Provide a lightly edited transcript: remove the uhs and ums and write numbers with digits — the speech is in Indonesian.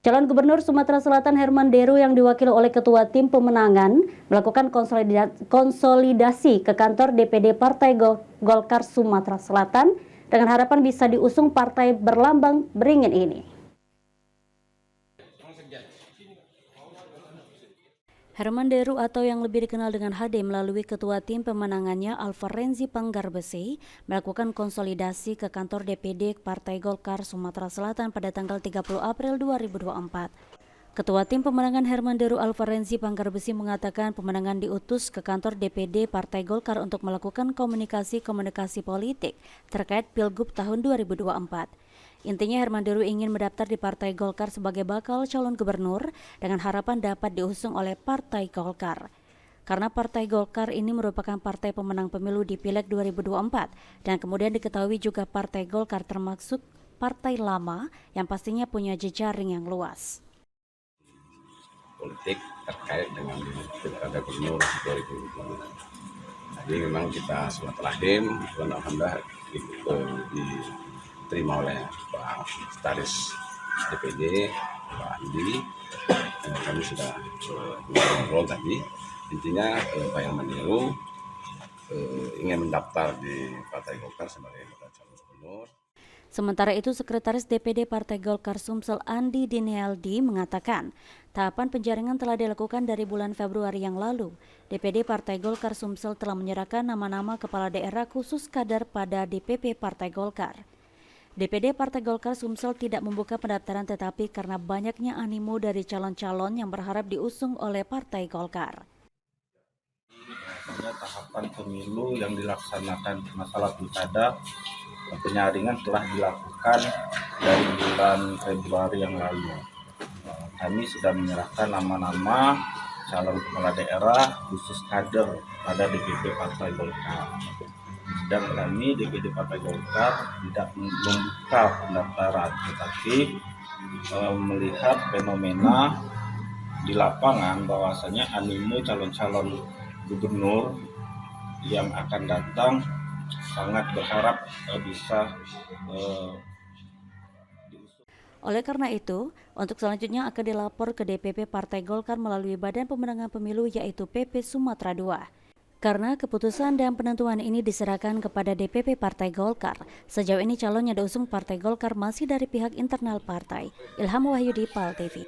Calon Gubernur Sumatera Selatan Herman Deru yang diwakili oleh Ketua Tim Pemenangan melakukan konsolidasi ke kantor DPD Partai Golkar Sumatera Selatan dengan harapan bisa diusung partai berlambang beringin ini. Herman Deru atau yang lebih dikenal dengan HD melalui Ketua Tim Pemenangannya Alvarenzi Panggarbesi melakukan konsolidasi ke kantor DPD Partai Golkar Sumatera Selatan pada tanggal 30 April 2024. Ketua Tim Pemenangan Herman Deru Alvarenzi Panggarbesi mengatakan pemenangan diutus ke kantor DPD Partai Golkar untuk melakukan komunikasi politik terkait Pilgub tahun 2024. Intinya Herman Deru ingin mendaftar di Partai Golkar sebagai bakal calon gubernur dengan harapan dapat diusung oleh Partai Golkar. Karena Partai Golkar ini merupakan partai pemenang pemilu di Pileg 2024 dan kemudian diketahui juga Partai Golkar termasuk partai lama yang pastinya punya jejaring yang luas. Politik terkait dengan pilkada gubernur 2020. Jadi memang kita sholat rahim, alhamdulillah diterima oleh Pak Sekretaris DPD, Pak Andi, dan kami sudah ngobrol tadi. Intinya Pak Herman Deru ingin mendaftar di Partai Golkar sebagai bakal calon gubernur. Sementara itu, Sekretaris DPD Partai Golkar Sumsel Andi Dinialdi mengatakan, tahapan penjaringan telah dilakukan dari bulan Februari yang lalu. DPD Partai Golkar Sumsel telah menyerahkan nama-nama kepala daerah khusus kader pada DPP Partai Golkar. DPD Partai Golkar Sumsel tidak membuka pendaftaran tetapi karena banyaknya animo dari calon-calon yang berharap diusung oleh Partai Golkar. Tahapan pemilu yang dilaksanakan masalah pilkada, penyaringan telah dilakukan dari bulan Februari yang lalu. Kami sudah menyerahkan nama-nama calon kepala daerah khusus kader pada DPP Partai Golkar. Dan kami DPD Partai Golkar tidak membuka pendaftaran, tetapi melihat fenomena di lapangan bahwasanya animo calon-calon gubernur yang akan datang sangat berharap bisa diusung. Oleh karena itu, untuk selanjutnya akan dilapor ke DPP Partai Golkar melalui Badan Pemenangan Pemilu yaitu PP Sumatera II. Karena keputusan dan penentuan ini diserahkan kepada DPP Partai Golkar, sejauh ini calon yang diusung Partai Golkar masih dari pihak internal partai. Ilham Wahyudi, PAL TV.